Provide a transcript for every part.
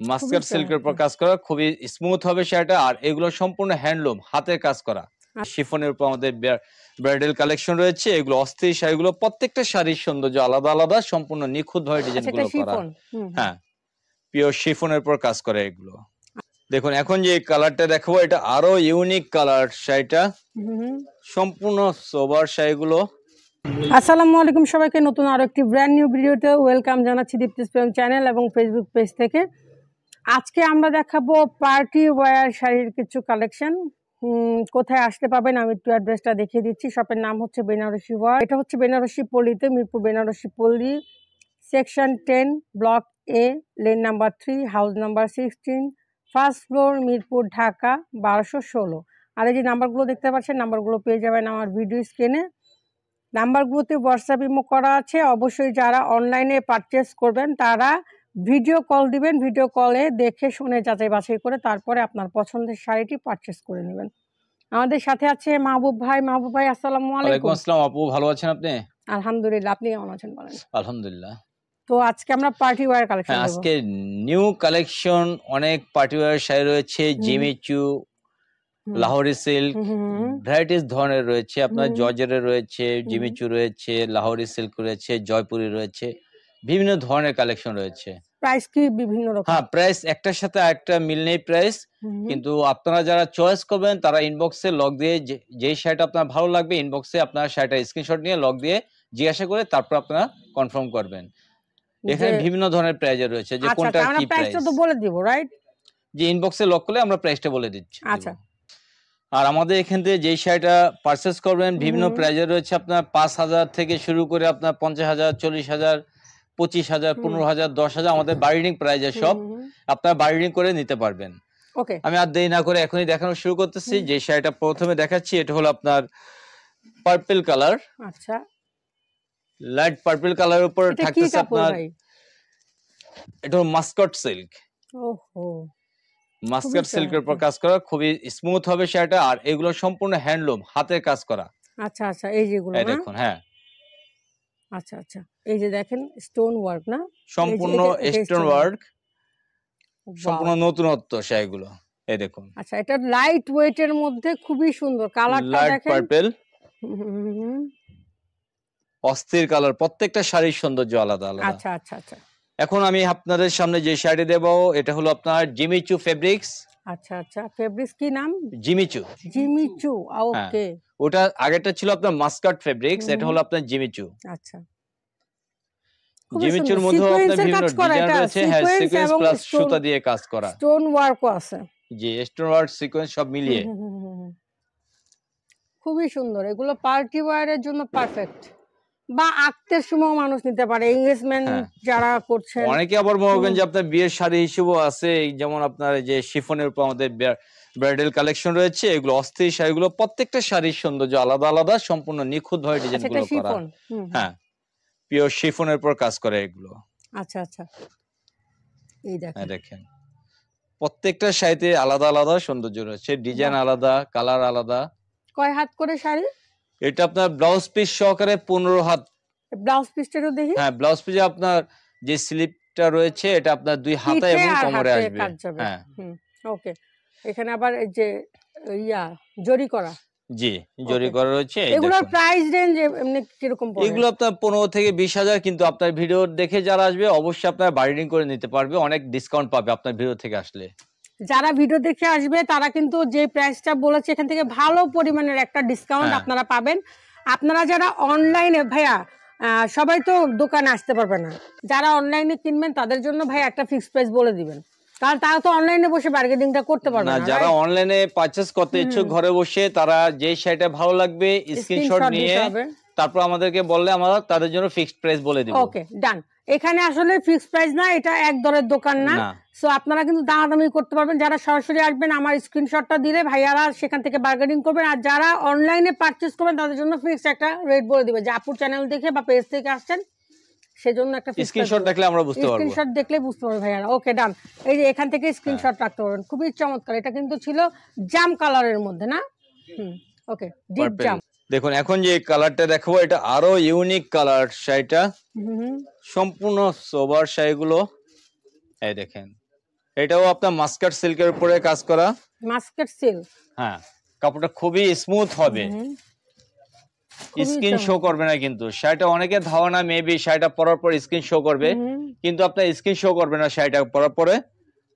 Muscat সিল্কের উপর কাজ করা, খুবই স্মুথ হবে শাড়িটা। আর এগুলো সম্পূর্ণ হ্যান্ডলুম, হাতের কাজ করা। শিফনের উপর আমাদের ব্রাইডাল কালেকশন রয়েছে। এগুলো অস্থির শাড়িগুলো, প্রত্যেকটা শাড়ির সৌন্দর্য আলাদা আলাদা, সম্পূর্ণ নিখুঁত ভাবে ডিজাইন গুলো করা। হ্যাঁ, পিওর শিফনের উপর কাজ করে এগুলো। দেখুন এখন যে কালারটা দেখাবো, এটা আরো ইউনিক কালার শাড়িটা, সম্পূর্ণ সোবার শাড়িগুলো। আসসালামু আলাইকুম সবাইকে, নতুন আরো একটি ব্র্যান্ড নিউ ভিডিওতে ওয়েলকাম জানাচ্ছি দীপ্তিস প্রেম চ্যানেল এবং ফেসবুক পেজ থেকে। আজকে আমরা দেখাবো পার্টি ওয়্যার শাড়ির কিছু কালেকশন। কোথায় আসতে পাবেন আমি একটু অ্যাড্রেসটা দেখিয়ে দিচ্ছি। শপের নাম হচ্ছে বেনারসি ওয়ার। এটা হচ্ছে বেনারসি পল্লীতে, মিরপুর বেনারসি পল্লী, সেকশন 10, ব্লক এ, lane number 3, house number 16, first floor, Mirpur, Dhaka 1216। আর এই যে নাম্বারগুলো দেখতে পাচ্ছেন, নাম্বারগুলো পেয়ে যাবেন আমার ভিডিও স্ক্রিনে। নাম্বারগুলোতে হোয়াটসঅ্যাপ ইমো করা আছে। অবশ্যই যারা অনলাইনে পারচেস করবেন তারা ভিডিও কল দিবেন, ভিডিও কলে দেখে শুনে যাচাই বাছাই করে তারপরে আপনার পছন্দের শাড়িটি পারচেস করে নেবেন। আমাদের সাথে আছে মাহবুব ভাই। মাহবুব ভাই আসসালামু আলাইকুম। ওয়ালাইকুম আসসালাম আপু, ভালো আছেন আপনি? আলহামদুলিল্লাহ, আপনি কেমন আছেন বলেন? আলহামদুলিল্লাহ। তো আজকে আমরা পার্টি ওয়্যার কালেকশন দেব। আজকে নিউ কালেকশন, অনেক পার্টি ওয়্যার শাড়ি রয়েছে। জিমিচু, লাহোরি সিল্ক, ভ্যারাইটিস ধরনের রয়েছে। আপনার জর্জেটের রয়েছে, জিমিচু রয়েছে, লাহোরি সিল্ক রয়েছে, জয়পুরি রয়েছে, বিভিন্ন ধরনের কালেকশন রয়েছে। প্রাইস কি বিভিন্ন রকম? হ্যাঁ, প্রাইস একটার সাথে আরেকটা মিল নেই প্রাইস। কিন্তু আপনারা যারা চয়েস করবেন তারা ইনবক্সে লগ দিয়ে, যেই শাড়িটা আপনার ভালো লাগবে ইনবক্সে আপনার শাড়িটা স্ক্রিনশট নিয়ে লগ দিয়ে জিজ্ঞাসা করে তারপর আপনারা কনফার্ম করবেন। এখানে বিভিন্ন ধরনের প্রাইস রয়েছে, যে কোনটা কি প্রাইস তো বলে দিব, রাইট? যে ইনবক্সে লক করলে আমরা প্রাইসটা বলে দিচ্ছি। আচ্ছা। আর আমাদের এখান থেকে যেই শাড়িটা পারচেস করবেন বিভিন্ন প্রাইজে রয়েছে। আপনার 5000 থেকে শুরু করে আপনার 50,000, 40,000, 25,000, 15,000, 10,000 আমাদের বার্গেনিং প্রাইজে সব। আপনারা বার্গেনিং করে নিতে পারবেন। ওকে, আমি আর দেরি না করে এখনই দেখানো শুরু করতেছি। যে শাড়িটা প্রথমে দেখাচ্ছি এটা হলো আপনার পার্পল কালার। আচ্ছা, লাইট পার্পল কালারের উপর থাকতেছে আপনার, এটা হলো মাস্কাট সিল্ক। ওহো, মাস্কাট সিল্কের উপর কাজ করা, খুবই স্মুথ হবে শাড়িটা। আর এগুলো সম্পূর্ণ হ্যান্ডলুম, হাতের কাজ করা। আচ্ছা আচ্ছা, এই যেগুলো না দেখুন। হ্যাঁ, আচ্ছা আচ্ছা, এই যে দেখেন স্টোন ওয়ার্ক না, সম্পূর্ণ স্টোন ওয়ার্ক, সম্পূর্ণ নতুনত্ব শাড়িগুলো। এই দেখুন। আচ্ছা, এটা লাইট ওয়েট এর মধ্যে খুবই সুন্দর কালারটা দেখেন, লাইট পার্পল, অস্থির কালার। প্রত্যেকটা শাড়ির সৌন্দর্য আলাদা আলাদা। আচ্ছা আচ্ছা আচ্ছা। এখন আমি আপনাদের সামনে যে শাড়ি দেব এটা হলো আপনার জিমিচু ফেব্রিক্স। আচ্ছা আচ্ছা, ফেব্রিক্স কি নাম? জিমিচু। জিমিচু, ওকে। ওটা আগেরটা ছিল আপনার মাস্কাট ফেব্রিক্স, এটা হলো আপনার জিমিচু। আচ্ছা, জিমিচুর মধ্যে আপনার বিভিন্ন ডিজাইন রয়েছে। হ্যাঁ, সিকোয়েন্স প্লাস সুতা দিয়ে কাজ করা, স্টোন ওয়ার্কও আছে। জি, স্টোন ওয়ার্ক, সিকোয়েন্স সব মিলিয়ে খুবই সুন্দর। এগুলো পার্টি ওয়্যারের জন্য পারফেক্ট, বা আক্তের সময় মানুষ নিতে পারে, এনগেজমেন্ট যারা করছেন। অনেকে আবার মনে করেন যে আপনার বিয়ের শাড়ি হিসেবেও আছে। যেমন আপনার যে শিফনের উপর আমাদের ব্রাইডাল কালেকশন রয়েছে। এগুলো অস্থির শাড়িগুলো, প্রত্যেকটা শাড়ির সৌন্দর্য আলাদা আলাদা, সম্পূর্ণ নিখুঁত ভাবে ডিজাইন গুলো করা। হ্যাঁ, পিওর শিফনের উপর কাজ করে এগুলো। আচ্ছা আচ্ছা, এই দেখেন প্রত্যেকটা শাড়িতে আলাদা আলাদা সৌন্দর্য রয়েছে, ডিজাইন আলাদা, কালার আলাদা। কয় হাত করে শাড়ি? এটা আপনার ব্লাউজ পিস সহকারে 15 হাত। ব্লাউজ পিসটাও দেখি। হ্যাঁ, ব্লাউজ পিসে আপনার যে স্লিপটা রয়েছে এটা আপনার 2 হাতে এবং কোমরে আসবে। হ্যাঁ, ওকে। এখানে আবার এই যে জরি করা, জি, জরি করা রয়েছে। এগুলোর প্রাইস রেঞ্জ এমনি কি রকম পড়ে? এগুলো আপনার 15 থেকে 20,000। কিন্তু আপনার ভিডিও দেখে যারা আসবে অবশ্যই আপনারা বার্গেনিং করে নিতে পারবে, অনেক ডিসকাউন্ট পাবে আপনার ভিডিও থেকে আসলে। যারা ভিডিও দেখে আসবে তারা কিন্তু যে প্রাইসটা বলেছে এখান থেকে ভালো পরিমাণের একটা ডিসকাউন্ট আপনারা পাবেন। আপনারা যারা অনলাইনে, ভাইয়া সবাই তো দোকানে আসতে পারবে না, যারা অনলাইনে কিনবেন তাদের জন্য ভাই একটা ফিক্সড প্রাইস বলে দিবেন, কারণ তারা তো অনলাইনে বসে বার্গেনিংটা করতে পারবে না। যারা অনলাইনে পারচেজ করতে ইচ্ছুক ঘরে বসে, তারা যে শাড়িটা ভালো লাগবে স্ক্রিনশট নিয়ে তারপর আমাদেরকে বললে আমরা তাদের জন্য ফিক্সড প্রাইস বলে দিব। ওকে, ডান। এখানে আসলে ফিক্সড প্রাইস না, এটা এক দরের দোকান না। সো আপনারা কিন্তু দামাদামি করতে পারবেন। যারা সরাসরি আসবেন আমার স্ক্রিনশটটা দিলে ভাইয়ারা সেখান থেকে বার্গেনিং করবেন। আর যারা অনলাইনে পারচেজ করবেন তাদের জন্য ফিক্সড একটা রেট বলে দিবে, যে আপুর চ্যানেল দেখে বা পেজ থেকে আসছেন সেজন্য একটা স্ক্রিনশট দেখলে আমরা বুঝতে পারবো, স্ক্রিনশট দেখলে বুঝতে পারবে ভাইয়ারা। ওকে, ডান। এই যে এখান থেকে স্ক্রিনশট রাখতে পারবেন, খুবই চমৎকার। এটা কিন্তু ছিল জাম কালারের মধ্যে না? ওকে, ডিপ জাম। দেখুন এখন যে কালারটা দেখাবো এটা আরো ইউনিক কালার শাড়িটা, সম্পূর্ণ সোবার শাড়িগুলো। এই দেখেন এটাও আপনার মাস্কাট সিল্কের উপরে কাজ করা। মাস্কাট সিল্ক, হ্যাঁ, কাপড়টা খুবই স্মুথ হবে, স্কিন শো করবে না। কিন্তু শাড়িটা অনেকে ধারণা মেবি শাড়িটা পরার পর স্কিন শো করবে, কিন্তু আপনার স্কিন শো করবে না শাড়িটা পরার পরে,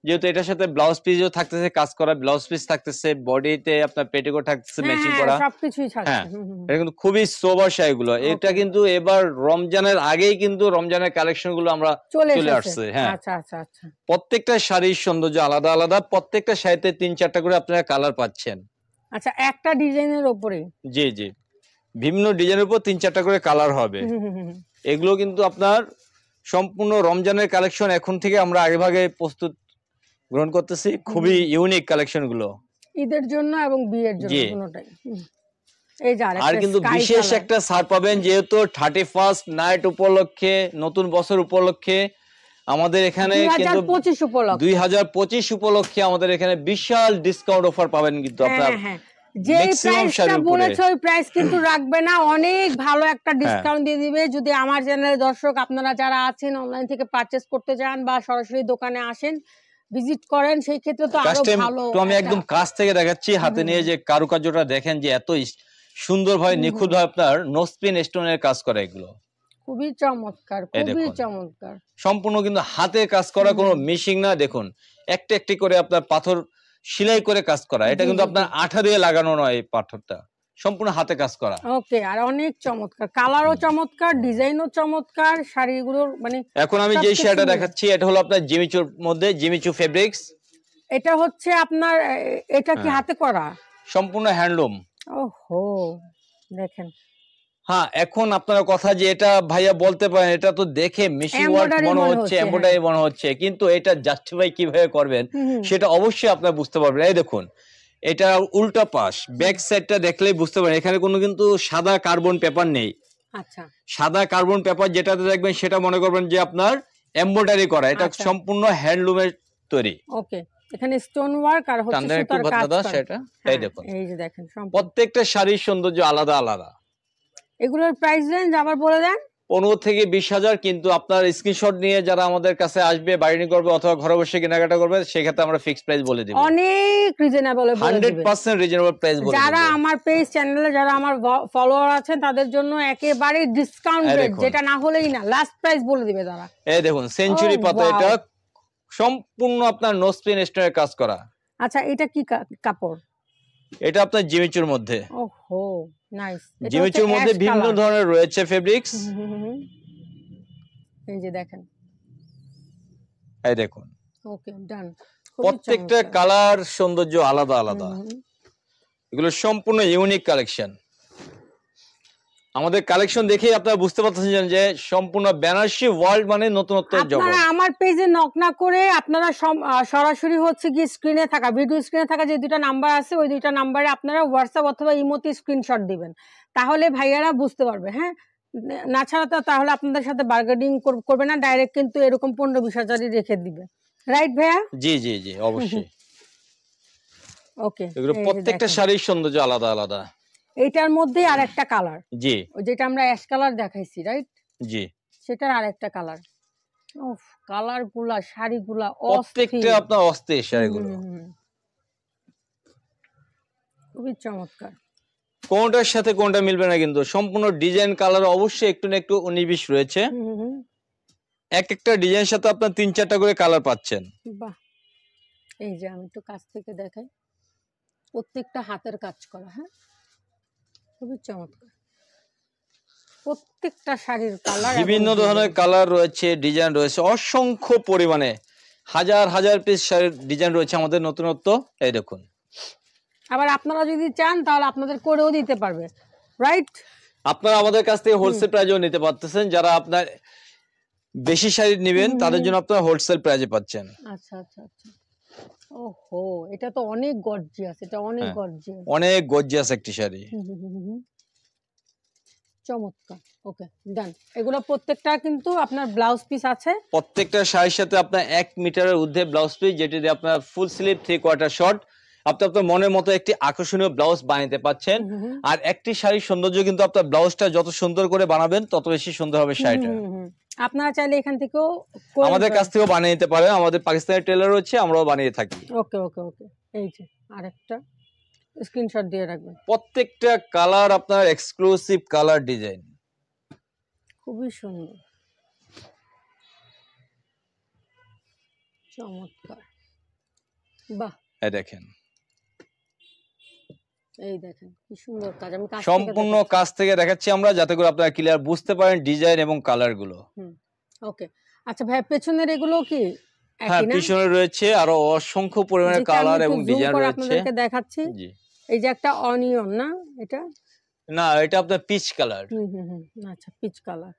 যেহেতু এটার সাথে ব্লাউজ পিসও থাকতেছে কাজ করা, ব্লাউজ পিস থাকতেছে, বডিতে আপনার পেটিকোট থাকতেছে ম্যাচিং করা, সবকিছুই থাকছে। হ্যাঁ, এটা কিন্তু খুবই সোবার শাড়িগুলো। এটা কিন্তু এবার রমজানের আগেই কিন্তু রমজানের কালেকশন গুলো আমরা চলে আসছে। হ্যাঁ, আচ্ছা আচ্ছা আচ্ছা। প্রত্যেকটা শাড়ির সৌন্দর্য আলাদা আলাদা, প্রত্যেকটা শাড়িতে 3-4টা করে আপনারা কালার পাচ্ছেন। আচ্ছা, একটা ডিজাইনের উপরে? জি জি, বিভিন্ন ডিজাইনের উপর 3-4টা করে কালার হবে। এগুলো কিন্তু আপনার সম্পূর্ণ রমজানের কালেকশন, এখন থেকে আমরা আগেভাগে প্রস্তুত গ্রহণ করতেছি। খুবই ইউনিক কালেকশন গুলো ঈদের জন্য এবং বিয়ের জন্য দুটোটাই। এই যে আর কিন্তু বিশেষ একটা ছাড় পাবেন, যেহেতু 31st নাইট উপলক্ষে, নতুন বছর উপলক্ষে আমাদের এখানে কিন্তু 2025 উপলক্ষে আমাদের এখানে বিশাল ডিসকাউন্ট অফার পাবেন। কিন্তু আপনারা যে প্রাইসটা বলেছে ওই প্রাইস কিন্তু রাখবে না, অনেক ভালো একটা ডিসকাউন্ট দিয়ে দিবে। যদি আমার চ্যানেলের দর্শক আপনারা যারা আছেন অনলাইন থেকে পারচেজ করতে চান বা সরাসরি দোকানে আসেন ভিজিট করেন, সেই ক্ষেত্রে তো আরো ভালো। তো আমি একদম কাছ থেকে দেখাচ্ছি হাতে নিয়ে, যে কারুকার্যটা দেখেন, যে এত সুন্দরভাবে নিখুঁতভাবে আপনার নোসপিন স্টোনের কাজ করা। এগুলো খুবই চমৎকার, খুবই চমৎকার, সম্পূর্ণ কিন্তু হাতে কাজ করা, কোনো মিশিং না। দেখুন একটা একটি করে আপনার পাথর সেলাই করে কাজ করা, এটা কিন্তু আপনার আঠা দিয়ে লাগানো নয়, এই পাথরটা সম্পূর্ণ হাতে কাজ করা। ওকে, আর অনেক চমৎকার, কালারও চমৎকার, ডিজাইনও চমৎকার শাড়িগুলোর। মানে এখন আমি যে শাড়িটা দেখাচ্ছি এটা হলো আপনার জিমিচুর মধ্যে, জিমিচু ফেব্রিক্স। এটা হচ্ছে আপনার, এটা কি হাতে করা? সম্পূর্ণ হ্যান্ডলুম। ওহো, দেখেন। হ্যাঁ, এখন আপনার কথা যে এটা ভাইয়া বলতে পারেন, এটা তো দেখে মেশিন ওয়ার্ক মনে হচ্ছে, এমব্রয়ডারি মনে হচ্ছে, কিন্তু এটা জাস্টিফাই কিভাবে করবেন সেটা অবশ্যই আপনারা বুঝতে পারবেন। এই দেখুন, এটা উল্টা পাশ, ব্যাক সাইডটা দেখলেই বুঝতে পারেন এখানে কোনো কিন্তু সাদা কার্বন পেপার নেই। আচ্ছা, সাদা কার্বন পেপার যেটাতে দেখবেন সেটা মনে করবেন যে আপনার এমব্রয়ডারি করা, এটা সম্পূর্ণ হ্যান্ডলুমের তৈরি। ওকে, এখানে স্টোন ওয়ার্ক আর হচ্ছে সুতার কাজ করা। সেটা এই দেখুন, এই যে দেখেন, প্রত্যেকটা শাড়ির সৌন্দর্য আলাদা আলাদা। এগুলোর প্রাইস রেঞ্জ আবার বলে দেন। 15 থেকে 20,000। কিন্তু আপনার স্ক্রিনশট নিয়ে যারা আমাদের কাছে আসবে, বার্গেনিং করবে অথবা ঘরে বসে কেনাকাটা করবে, সেক্ষেত্রে আমরা ফিক্সড প্রাইস বলে দিব। অনেক রিজনেবল, 100% রিজনেবল প্রাইস বলে দিব। যারা আমার পেজ চ্যানেলে যারা আমার ফলোয়ার আছেন তাদের জন্য একেবারে ডিসকাউন্ট রেট, যেটা না হলেই না, লাস্ট প্রাইস বলে দিবে তারা। এই দেখুন, সেঞ্চুরি পাতা, এটা সম্পূর্ণ আপনার নোসপিন স্টোনের কাজ করা। আচ্ছা, এটা কি কাপড়? এটা আপনার জিমিচুর মধ্যে। ওহো, নাইস। জিমিচুর মধ্যে বিভিন্ন ধরনের রয়েছে ফেব্রিক্স। এই যে দেখেন, এই দেখুন। ওকে, ডান। প্রত্যেকটা কালার সৌন্দর্য আলাদা আলাদা, এগুলো সম্পূর্ণ ইউনিক কালেকশন। আমাদের কালেকশন দেখেই আপনারা বুঝতে পারছেন যে সম্পূর্ণ বেনারসি ওয়ার্ল্ড মানে নতুনত্ব জগৎ। আপনারা আমার পেজে নক না করে আপনারা সরাসরি হচ্ছে কি স্ক্রিনে থাকা, ভিডিও স্ক্রিনে থাকা যে দুইটা নাম্বার আছে, ওই দুইটা নাম্বারে আপনারা হোয়াটসঅ্যাপ অথবা ইমোতে স্ক্রিনশট দিবেন, তাহলে ভাইয়ারা বুঝতে পারবে। হ্যাঁ, না ছাড়া তো তাহলে আপনাদের সাথে বার্গেনিং করবে না, ডাইরেক্ট কিন্তু এরকম 15-20 হাজারই রেখে দিবে। রাইট ভাইয়া? জি জি জি, অবশ্যই। ওকে, এগুলো প্রত্যেকটা শাড়ির সৌন্দর্য আলাদা আলাদা। এইটার মধ্যে আরেকটা কালার, জি, ওই যেটা আমরা অ্যাশ কালার দেখাইছি, রাইট? জি, সেটার আরেকটা কালার। ওফ, কালারগুলা, শাড়িগুলা প্রত্যেকটা আপনার অস্থির শাড়িগুলো, খুবই চমৎকার। কোনটার সাথে কোনটা মিলবে না, কিন্তু সম্পূর্ণ ডিজাইন কালার অবশ্যই একটু না একটু 19-20 রয়েছে। এক একটা ডিজাইনের সাথে আপনার 3-4টা করে কালার পাচ্ছেন। বাহ, এই যে আমি একটু কাছ থেকে দেখাই, প্রত্যেকটা হাতের কাজ করা। হ্যাঁ, খুবই চমৎকার। প্রত্যেকটা শাড়ির কালার, বিভিন্ন ধরনের কালার রয়েছে, ডিজাইন রয়েছে অসংখ্য পরিমাণে, হাজার হাজার পিস শাড়ির ডিজাইন রয়েছে আমাদের নতুনত্ব। এই দেখুন, আবার আপনারা যদি চান তাহলে আপনাদের করেও দিতে পারবে, রাইট? আপনারা আমাদের কাছ থেকে হোলসেল প্রাইসেও নিতে পারতেছেন। যারা আপনার বেশি শাড়ি নেবেন তাদের জন্য আপনারা হোলসেল প্রাইসে পাচ্ছেন। আচ্ছা আচ্ছা আচ্ছা। ওহো, এটা তো অনেক গর্জিয়াস, এটা অনেক গর্জিয়াস, অনেক গর্জিয়াস একটি শাড়ি। চমৎকার। ওকে, ডান। এগুলো প্রত্যেকটা কিন্তু আপনার ব্লাউজ পিস আছে। প্রত্যেকটা শাড়ির সাথে আপনার 1 মিটারের ঊর্ধ্বে ব্লাউজ পিস, যেটি দিয়ে আপনার ফুল স্লিভ 3/4 শর্ট আপনি আপনার মনের মতো একটি আকর্ষণীয় ব্লাউজ বানাতে পাচ্ছেন। আর একটি শাড়ির সৌন্দর্য কিন্তু আপনার ব্লাউজটা যত সুন্দর করে বানাবেন তত বেশি সুন্দর হবে শাড়িটা। আপনারা চাইলে এখান থেকেও আমাদের কাছ থেকেও বানিয়ে নিতে পারেন, আমাদের পাকিস্তানি টেলার রয়েছে, আমরাও বানিয়ে থাকি। ওকে ওকে ওকে, এই যে আরেকটা স্ক্রিনশট দিয়ে রাখবেন। প্রত্যেকটা কালার আপনার এক্সক্লুসিভ কালার ডিজাইন, খুবই সুন্দর, চমৎকার। বাহ, এই দেখেন, এই দেখেন কি সুন্দর কাজ। আমি সম্পূর্ণ কাজ থেকে দেখাচ্ছি আমরা, যাতে করে আপনারা ক্লিয়ার বুঝতে পারেন ডিজাইন এবং কালার গুলো। ওকে, আচ্ছা ভাই, পেছনের এগুলো কি? হ্যাঁ, পিছনে রয়েছে আরো অসংখ্য পরিমাণে কালার এবং ডিজাইন রয়েছে। আপনাদেরকে দেখাচ্ছি। জি, এই যে একটা অনিয়ন, না এটা? না, এটা আপনার পিচ কালার। আচ্ছা, পিচ কালার।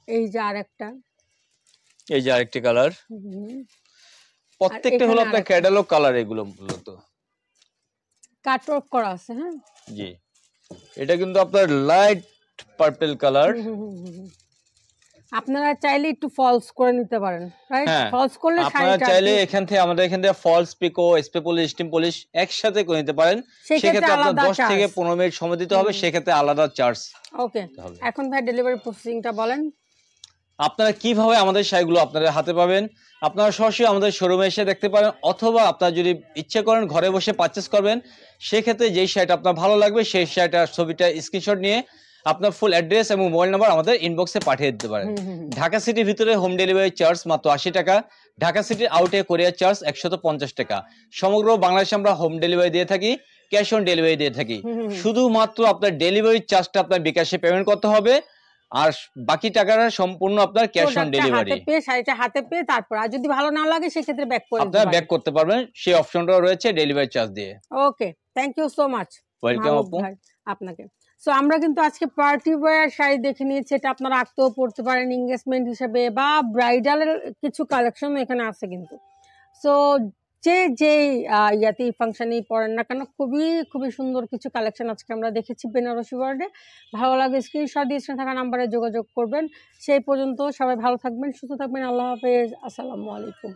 এই যে আরেকটা, এই যে আরেকটি কালার। প্রত্যেকটা হলো আপনার ক্যাটালগ কালার, এগুলো মূলত কাটওয়ার্ক করা আছে। হ্যাঁ, জি, এটা কিন্তু আপনার লাইট পার্পল কালার। আপনারা চাইলে একটু ফলস করে নিতে পারেন, রাইট? ফলস করলে আপনারা চাইলে এখান থেকে আমাদের এখান থেকে ফলস পিকো, স্প্রে পলিশ, স্টিম পলিশ একসাথে করে নিতে পারেন। সেক্ষেত্রে আপনার 10 থেকে 15 মিনিট সময় দিতে হবে, সেক্ষেত্রে আলাদা চার্জ। ওকে, এখন ভাই ডেলিভারি প্রসেসিংটা বলেন। আপনারা কিভাবে আমাদের শাড়িগুলো আপনাদের হাতে পাবেন? আপনারা সরাসরি আমাদের শোরুমে এসে দেখতে পারেন, অথবা আপনারা যদি ইচ্ছে করেন ঘরে বসে পারচেজ করবেন, সেক্ষেত্রে যেই শাড়িটা আপনার ভালো লাগবে সেই শাড়িটার ছবিটা স্ক্রিনশট নিয়ে আপনার ফুল অ্যাড্রেস এবং মোবাইল নাম্বার আমাদের ইনবক্সে পাঠিয়ে দিতে পারেন। ঢাকা সিটির ভিতরে হোম ডেলিভারি চার্জ মাত্র 80 টাকা, ঢাকা সিটির আউটে কোরিয়ার চার্জ 150 টাকা। সমগ্র বাংলাদেশে আমরা হোম ডেলিভারি দিয়ে থাকি, ক্যাশ অন ডেলিভারি দিয়ে থাকি। শুধুমাত্র আপনার ডেলিভারি চার্জটা আপনার বিকাশে পেমেন্ট করতে হবে, আর বাকি টাকাটা সম্পূর্ণ আপনার ক্যাশ অন ডেলিভারি। শাড়িটা হাতে পেয়ে তারপর আর যদি ভালো না লাগে সেক্ষেত্রে ব্যাক করে আপনারা ব্যাক করতে পারবেন, সেই অপশনটাও রয়েছে ডেলিভারি চার্জ দিয়ে। Okay, thank you so much. Welcome আপু, আপনাকে। সো আমরা কিন্তু আজকে পার্টি ওয়্যার শাড়ি দেখে নিয়েছি, এটা আপনারা আজকেও পরতে পারেন এনগেজমেন্ট হিসেবে, বা ব্রাইডালের কিছু কালেকশন এখানে আছে কিন্তু। সো যে ইয়াতেই ফাংশনেই পড়েন না কেন, খুবই খুবই সুন্দর কিছু কালেকশন আজকে আমরা দেখেছি বেনারসি ওয়ার্ল্ডে। ভালো লাগে স্ক্রিনশট দিয়ে থাকা নাম্বারে যোগাযোগ করবেন। সেই পর্যন্ত সবাই ভালো থাকবেন, সুস্থ থাকবেন। আল্লাহ হাফেজ, আসসালামু আলাইকুম।